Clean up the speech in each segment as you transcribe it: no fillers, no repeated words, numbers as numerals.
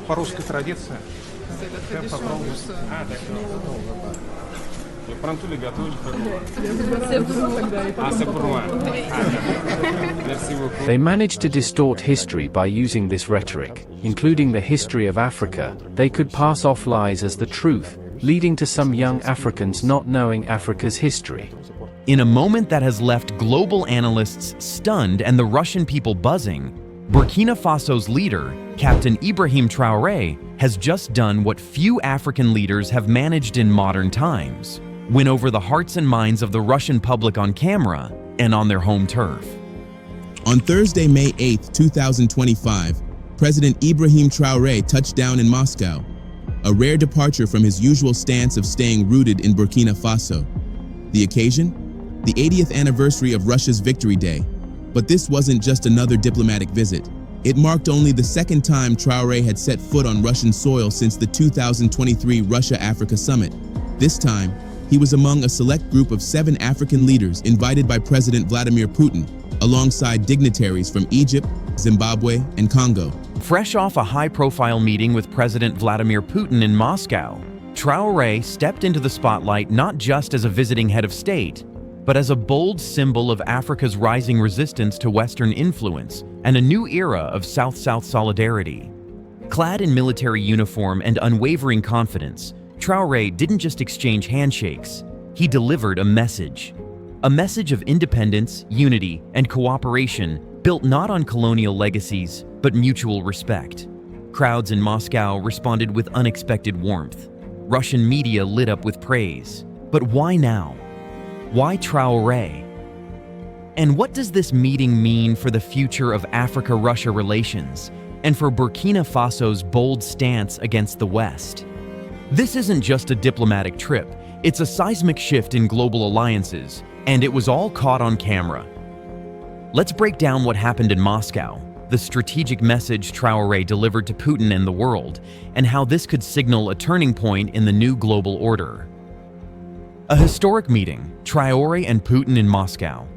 по русской традиции. C'est la Я tradition попробую. russe. Вы прантули готовили? They managed to distort history by using this rhetoric, including the history of Africa. They could pass off lies as the truth, leading to some young Africans not knowing Africa's history. In a moment that has left global analysts stunned and the Russian people buzzing, Burkina Faso's leader, Captain Ibrahim Traore, has just done what few African leaders have managed in modern times: win over the hearts and minds of the Russian public on camera and on their home turf. On Thursday, May 8, 2025, President Ibrahim Traore touched down in Moscow, a rare departure from his usual stance of staying rooted in Burkina Faso. The occasion? The 80th anniversary of Russia's Victory Day. But this wasn't just another diplomatic visit. It marked only the second time Traoré had set foot on Russian soil since the 2023 Russia-Africa Summit. This time, he was among a select group of 7 African leaders invited by President Vladimir Putin, alongside dignitaries from Egypt, Zimbabwe, and Congo. Fresh off a high-profile meeting with President Vladimir Putin in Moscow, Traoré stepped into the spotlight not just as a visiting head of state, but as a bold symbol of Africa's rising resistance to Western influence and a new era of South-South solidarity. Clad in military uniform and unwavering confidence, Traoré didn't just exchange handshakes, he delivered a message. A message of independence, unity, and cooperation built not on colonial legacies, but mutual respect. Crowds in Moscow responded with unexpected warmth. Russian media lit up with praise. But why now? Why Traoré? And what does this meeting mean for the future of Africa-Russia relations and for Burkina Faso's bold stance against the West? This isn't just a diplomatic trip, it's a seismic shift in global alliances, and it was all caught on camera. Let's break down what happened in Moscow, the strategic message Traoré delivered to Putin and the world, and how this could signal a turning point in the new global order. A historic meeting, Traoré and Putin in Moscow.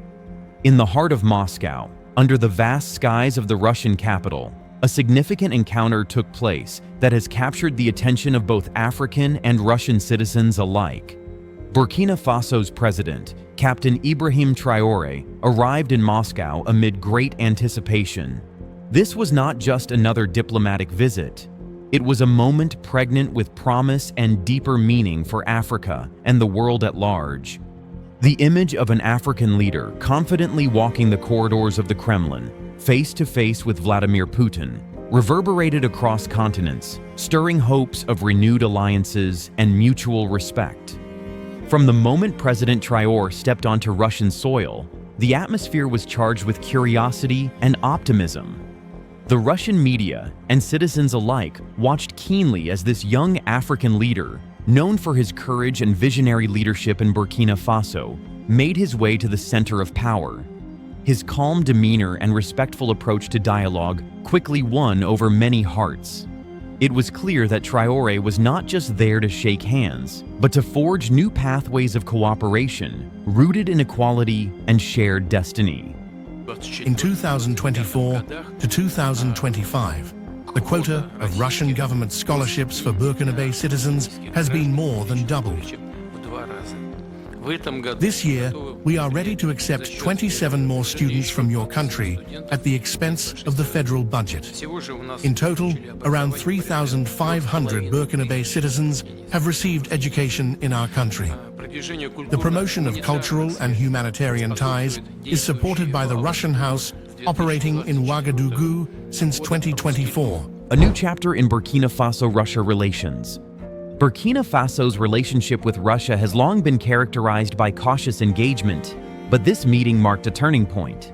In the heart of Moscow, under the vast skies of the Russian capital, a significant encounter took place that has captured the attention of both African and Russian citizens alike. Burkina Faso's president, Captain Ibrahim Traore, arrived in Moscow amid great anticipation. This was not just another diplomatic visit. It was a moment pregnant with promise and deeper meaning for Africa and the world at large. The image of an African leader confidently walking the corridors of the Kremlin, face to face with Vladimir Putin, reverberated across continents, stirring hopes of renewed alliances and mutual respect. From the moment President Traoré stepped onto Russian soil, the atmosphere was charged with curiosity and optimism. The Russian media and citizens alike watched keenly as this young African leader, known for his courage and visionary leadership in Burkina Faso, made his way to the center of power. His calm demeanor and respectful approach to dialogue quickly won over many hearts. It was clear that Traoré was not just there to shake hands, but to forge new pathways of cooperation rooted in equality and shared destiny. In 2024 to 2025, the quota of Russian government scholarships for Burkina citizens has been more than doubled. This year, we are ready to accept 27 more students from your country at the expense of the federal budget. In total, around 3,500 Burkina citizens have received education in our country. The promotion of cultural and humanitarian ties is supported by the Russian House operating in Ouagadougou since 2024. A new chapter in Burkina Faso-Russia relations. Burkina Faso's relationship with Russia has long been characterized by cautious engagement, but this meeting marked a turning point.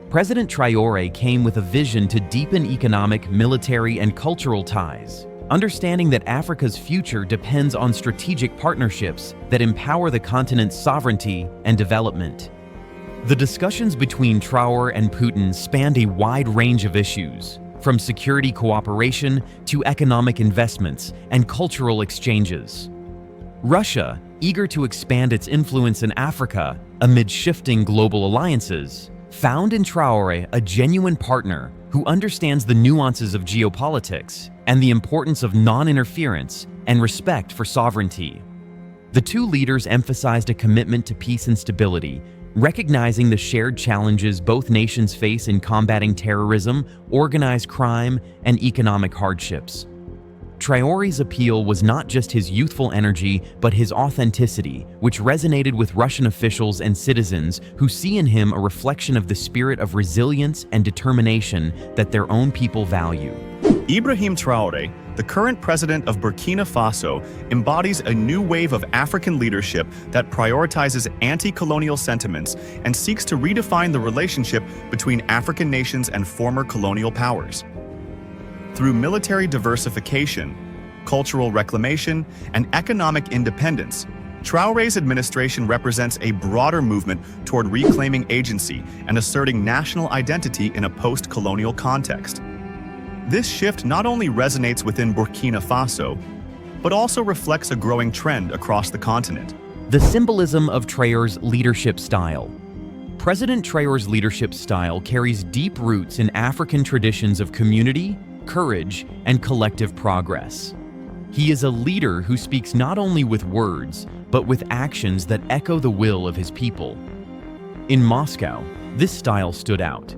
President Traoré came with a vision to deepen economic, military, and cultural ties, understanding that Africa's future depends on strategic partnerships that empower the continent's sovereignty and development. The discussions between Traoré and Putin spanned a wide range of issues, from security cooperation to economic investments and cultural exchanges. Russia, eager to expand its influence in Africa amid shifting global alliances, found in Traoré a genuine partner who who understands the nuances of geopolitics and the importance of non-interference and respect for sovereignty. The two leaders emphasized a commitment to peace and stability, recognizing the shared challenges both nations face in combating terrorism, organized crime, and economic hardships. Traoré's appeal was not just his youthful energy, but his authenticity, which resonated with Russian officials and citizens who see in him a reflection of the spirit of resilience and determination that their own people value. Ibrahim Traore, the current president of Burkina Faso, embodies a new wave of African leadership that prioritizes anti-colonial sentiments and seeks to redefine the relationship between African nations and former colonial powers. Through military diversification, cultural reclamation, and economic independence, Traoré's administration represents a broader movement toward reclaiming agency and asserting national identity in a post-colonial context. This shift not only resonates within Burkina Faso, but also reflects a growing trend across the continent. The symbolism of Traoré's leadership style. President Traoré's leadership style carries deep roots in African traditions of community, courage, and collective progress. He is a leader who speaks not only with words, but with actions that echo the will of his people. In Moscow, this style stood out.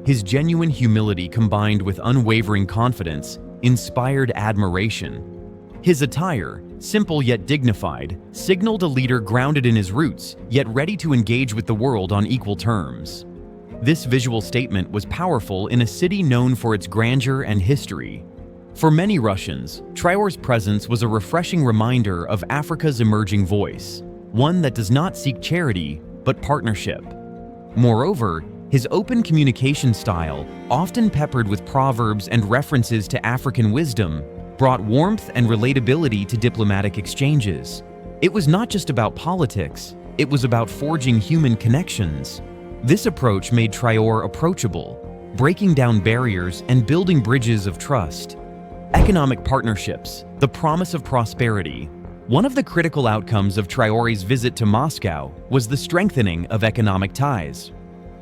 His genuine humility combined with unwavering confidence inspired admiration. His attire, simple yet dignified, signaled a leader grounded in his roots, yet ready to engage with the world on equal terms. This visual statement was powerful in a city known for its grandeur and history. For many Russians, Traoré's presence was a refreshing reminder of Africa's emerging voice, one that does not seek charity, but partnership. Moreover, his open communication style, often peppered with proverbs and references to African wisdom, brought warmth and relatability to diplomatic exchanges. It was not just about politics, it was about forging human connections. This approach made Traoré approachable, breaking down barriers and building bridges of trust. Economic partnerships, the promise of prosperity. One of the critical outcomes of Traoré's visit to Moscow was the strengthening of economic ties.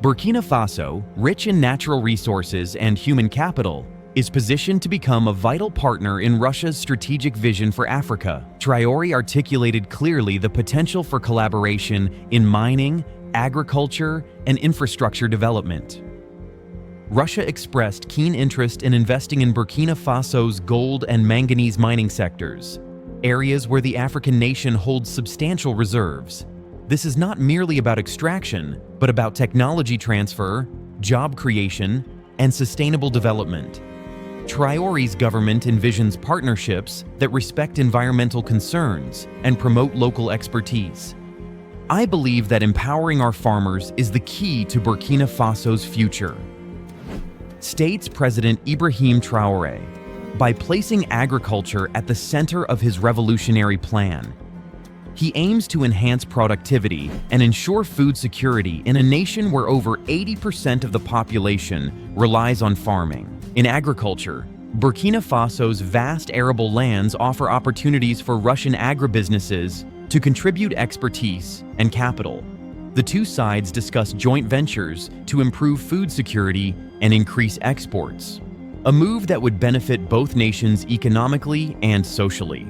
Burkina Faso, rich in natural resources and human capital, is positioned to become a vital partner in Russia's strategic vision for Africa. Traoré articulated clearly the potential for collaboration in mining, agriculture, and infrastructure development. Russia expressed keen interest in investing in Burkina Faso's gold and manganese mining sectors, areas where the African nation holds substantial reserves. This is not merely about extraction, but about technology transfer, job creation, and sustainable development. Traoré's government envisions partnerships that respect environmental concerns and promote local expertise. I believe that empowering our farmers is the key to Burkina Faso's future. States President Ibrahim Traoré, by placing agriculture at the center of his revolutionary plan, he aims to enhance productivity and ensure food security in a nation where over 80% of the population relies on farming. In agriculture, Burkina Faso's vast arable lands offer opportunities for Russian agribusinesses to contribute expertise and capital. The two sides discuss joint ventures to improve food security and increase exports, a move that would benefit both nations economically and socially.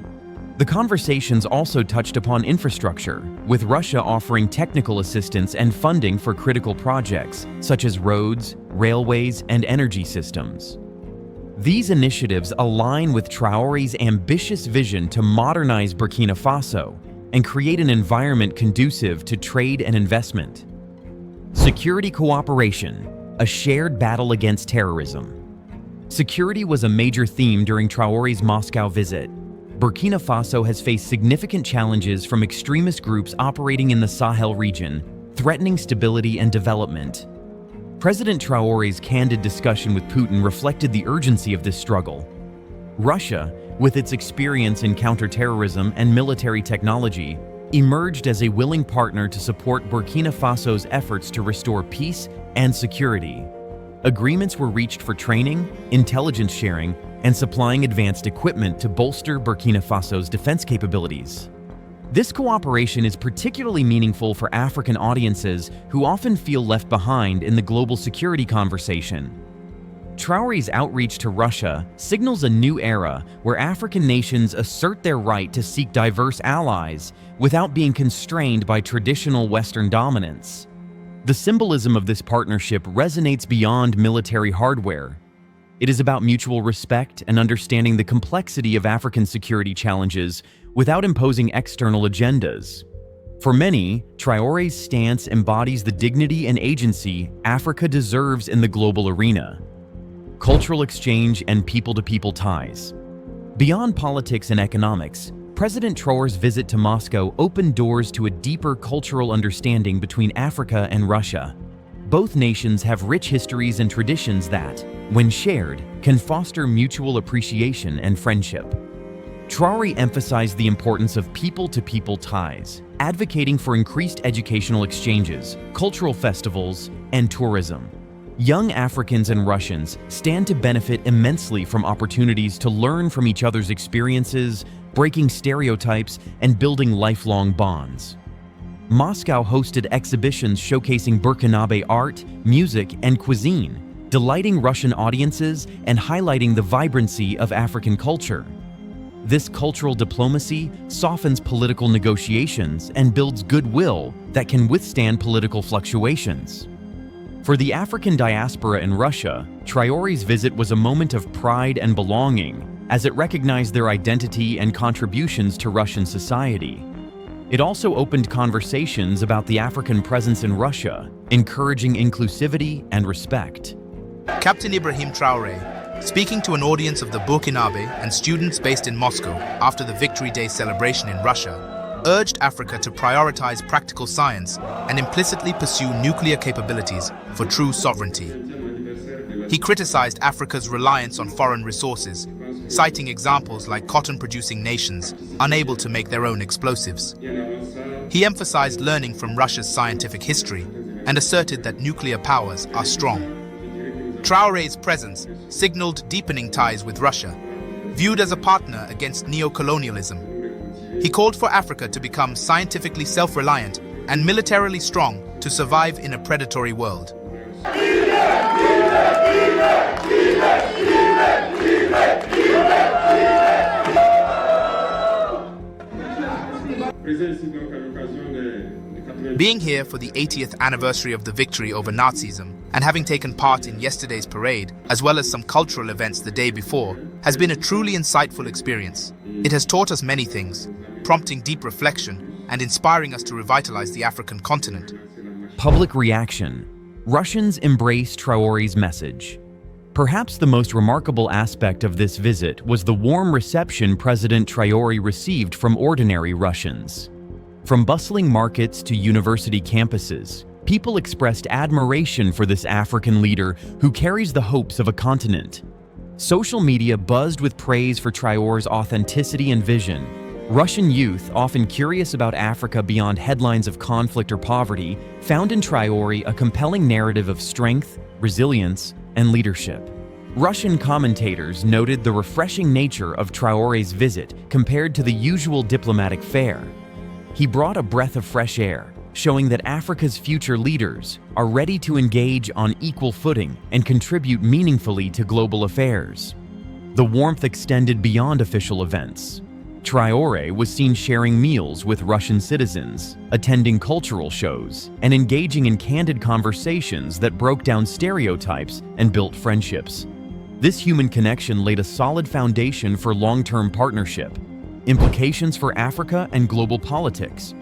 The conversations also touched upon infrastructure, with Russia offering technical assistance and funding for critical projects such as roads, railways, and energy systems. These initiatives align with Traoré's ambitious vision to modernize Burkina Faso and create an environment conducive to trade and investment. Security cooperation, a shared battle against terrorism. Security was a major theme during Traoré's Moscow visit. Burkina Faso has faced significant challenges from extremist groups operating in the Sahel region, threatening stability and development. President Traoré's candid discussion with Putin reflected the urgency of this struggle. Russia, with its experience in counterterrorism and military technology, emerged as a willing partner to support Burkina Faso's efforts to restore peace and security. Agreements were reached for training, intelligence sharing, and supplying advanced equipment to bolster Burkina Faso's defense capabilities. This cooperation is particularly meaningful for African audiences who often feel left behind in the global security conversation. Traoré's outreach to Russia signals a new era where African nations assert their right to seek diverse allies without being constrained by traditional Western dominance. The symbolism of this partnership resonates beyond military hardware. It is about mutual respect and understanding the complexity of African security challenges without imposing external agendas. For many, Traoré's stance embodies the dignity and agency Africa deserves in the global arena. Cultural exchange and people-to-people ties. Beyond politics and economics, President Traoré's visit to Moscow opened doors to a deeper cultural understanding between Africa and Russia. Both nations have rich histories and traditions that, when shared, can foster mutual appreciation and friendship. Traoré emphasized the importance of people-to-people ties, advocating for increased educational exchanges, cultural festivals, and tourism. Young Africans and Russians stand to benefit immensely from opportunities to learn from each other's experiences, breaking stereotypes, and building lifelong bonds. Moscow hosted exhibitions showcasing Burkinabe art, music, and cuisine, delighting Russian audiences and highlighting the vibrancy of African culture. This cultural diplomacy softens political negotiations and builds goodwill that can withstand political fluctuations. For the African diaspora in Russia, Traoré's visit was a moment of pride and belonging, as it recognized their identity and contributions to Russian society. It also opened conversations about the African presence in Russia, encouraging inclusivity and respect. Captain Ibrahim Traore, speaking to an audience of the Burkinabe and students based in Moscow after the Victory Day celebration in Russia, urged Africa to prioritize practical science and implicitly pursue nuclear capabilities for true sovereignty. He criticized Africa's reliance on foreign resources, citing examples like cotton-producing nations unable to make their own explosives. He emphasized learning from Russia's scientific history and asserted that nuclear powers are strong. Traoré's presence signaled deepening ties with Russia, viewed as a partner against neo-colonialism. He called for Africa to become scientifically self-reliant and militarily strong to survive in a predatory world. Being here for the 80th anniversary of the victory over Nazism and having taken part in yesterday's parade, as well as some cultural events the day before, has been a truly insightful experience. It has taught us many things, prompting deep reflection and inspiring us to revitalize the African continent. Public reaction. Russians embrace Traoré's message. Perhaps the most remarkable aspect of this visit was the warm reception President Traoré received from ordinary Russians. From bustling markets to university campuses, people expressed admiration for this African leader who carries the hopes of a continent. Social media buzzed with praise for Traoré's authenticity and vision. Russian youth, often curious about Africa beyond headlines of conflict or poverty, found in Traoré a compelling narrative of strength, resilience, and leadership. Russian commentators noted the refreshing nature of Traoré's visit compared to the usual diplomatic fare. He brought a breath of fresh air, showing that Africa's future leaders are ready to engage on equal footing and contribute meaningfully to global affairs. The warmth extended beyond official events. Traoré was seen sharing meals with Russian citizens, attending cultural shows, and engaging in candid conversations that broke down stereotypes and built friendships. This human connection laid a solid foundation for long-term partnership. Implications for Africa and global politics.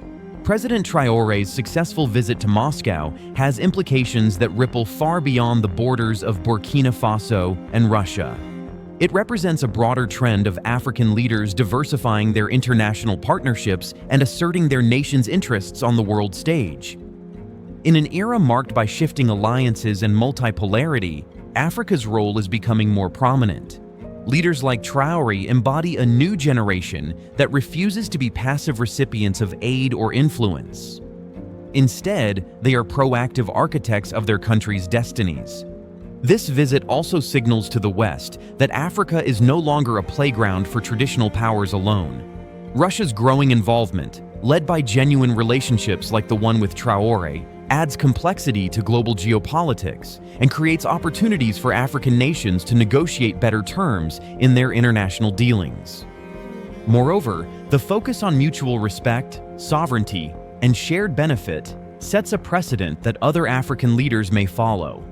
President Traoré's successful visit to Moscow has implications that ripple far beyond the borders of Burkina Faso and Russia. It represents a broader trend of African leaders diversifying their international partnerships and asserting their nation's interests on the world stage. In an era marked by shifting alliances and multipolarity, Africa's role is becoming more prominent. Leaders like Traoré embody a new generation that refuses to be passive recipients of aid or influence. Instead, they are proactive architects of their country's destinies. This visit also signals to the West that Africa is no longer a playground for traditional powers alone. Russia's growing involvement, led by genuine relationships like the one with Traoré, adds complexity to global geopolitics, and creates opportunities for African nations to negotiate better terms in their international dealings. Moreover, the focus on mutual respect, sovereignty, and shared benefit sets a precedent that other African leaders may follow.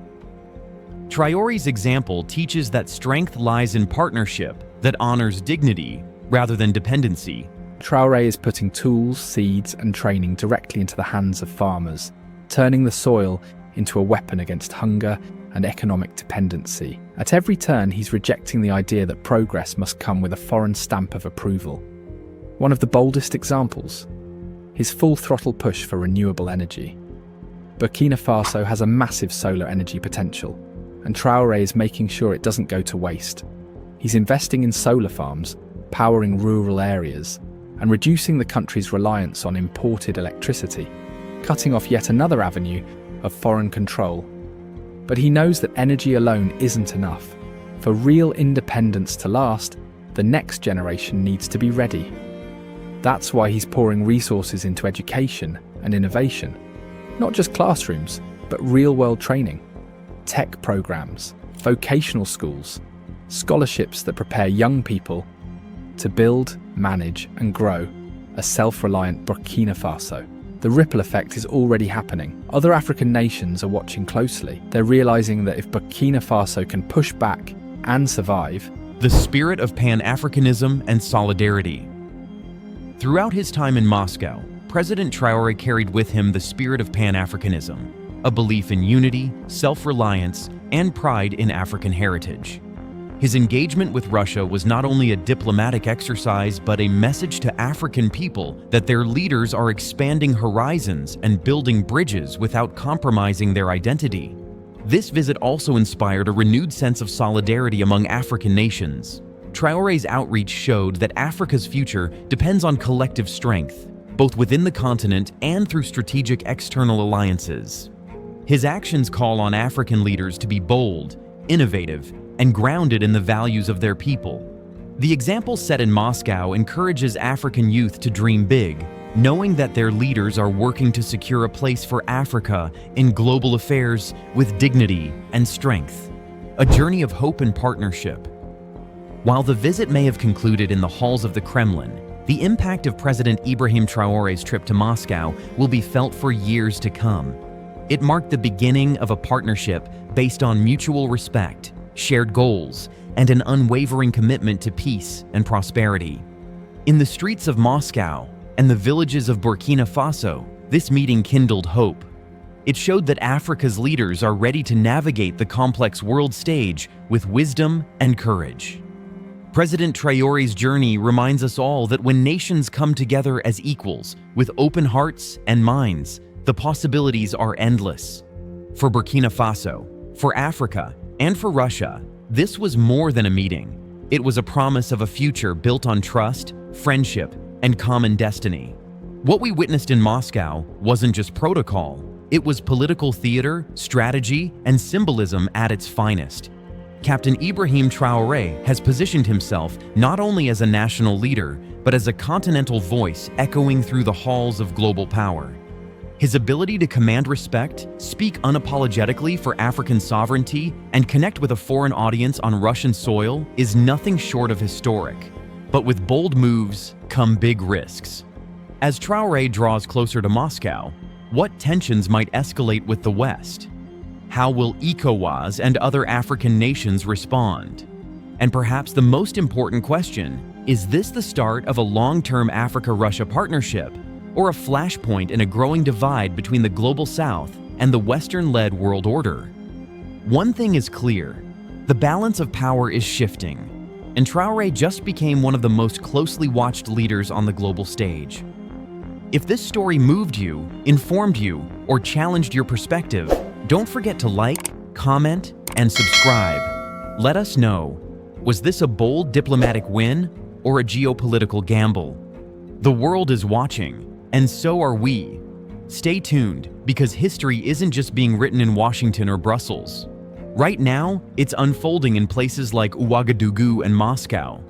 Traoré's example teaches that strength lies in partnership that honors dignity rather than dependency. Traoré is putting tools, seeds, and training directly into the hands of farmers, turning the soil into a weapon against hunger and economic dependency. At every turn, he's rejecting the idea that progress must come with a foreign stamp of approval. One of the boldest examples, his full-throttle push for renewable energy. Burkina Faso has a massive solar energy potential, and Traoré is making sure it doesn't go to waste. He's investing in solar farms, powering rural areas, and reducing the country's reliance on imported electricity, cutting off yet another avenue of foreign control. But he knows that energy alone isn't enough. For real independence to last, the next generation needs to be ready. That's why he's pouring resources into education and innovation. Not just classrooms, but real-world training, tech programs, vocational schools, scholarships that prepare young people to build, manage, and grow a self-reliant Burkina Faso. The ripple effect is already happening. Other African nations are watching closely. They're realizing that if Burkina Faso can push back and survive, the spirit of Pan-Africanism and solidarity. Throughout his time in Moscow, President Traoré carried with him the spirit of Pan-Africanism, a belief in unity, self-reliance, and pride in African heritage. His engagement with Russia was not only a diplomatic exercise, but a message to African people that their leaders are expanding horizons and building bridges without compromising their identity. This visit also inspired a renewed sense of solidarity among African nations. Traoré's outreach showed that Africa's future depends on collective strength, both within the continent and through strategic external alliances. His actions call on African leaders to be bold, innovative, and grounded in the values of their people. The example set in Moscow encourages African youth to dream big, knowing that their leaders are working to secure a place for Africa in global affairs with dignity and strength. A journey of hope and partnership. While the visit may have concluded in the halls of the Kremlin, the impact of President Ibrahim Traoré's trip to Moscow will be felt for years to come. It marked the beginning of a partnership based on mutual respect, shared goals, and an unwavering commitment to peace and prosperity. In the streets of Moscow and the villages of Burkina Faso, this meeting kindled hope. It showed that Africa's leaders are ready to navigate the complex world stage with wisdom and courage. President Traoré's journey reminds us all that when nations come together as equals, with open hearts and minds, the possibilities are endless. For Burkina Faso, for Africa, and for Russia, this was more than a meeting. It was a promise of a future built on trust, friendship, and common destiny. What we witnessed in Moscow wasn't just protocol, it was political theater, strategy, and symbolism at its finest. Captain Ibrahim Traoré has positioned himself not only as a national leader, but as a continental voice echoing through the halls of global power. His ability to command respect, speak unapologetically for African sovereignty, and connect with a foreign audience on Russian soil is nothing short of historic. But with bold moves come big risks. As Traoré draws closer to Moscow, what tensions might escalate with the West? How will ECOWAS and other African nations respond? And perhaps the most important question, is this the start of a long-term Africa-Russia partnership, or a flashpoint in a growing divide between the global South and the Western-led world order? One thing is clear, the balance of power is shifting, and Traoré just became one of the most closely watched leaders on the global stage. If this story moved you, informed you, or challenged your perspective, don't forget to like, comment, and subscribe. Let us know, was this a bold diplomatic win or a geopolitical gamble? The world is watching, and so are we. Stay tuned, because history isn't just being written in Washington or Brussels. Right now, it's unfolding in places like Ouagadougou and Moscow.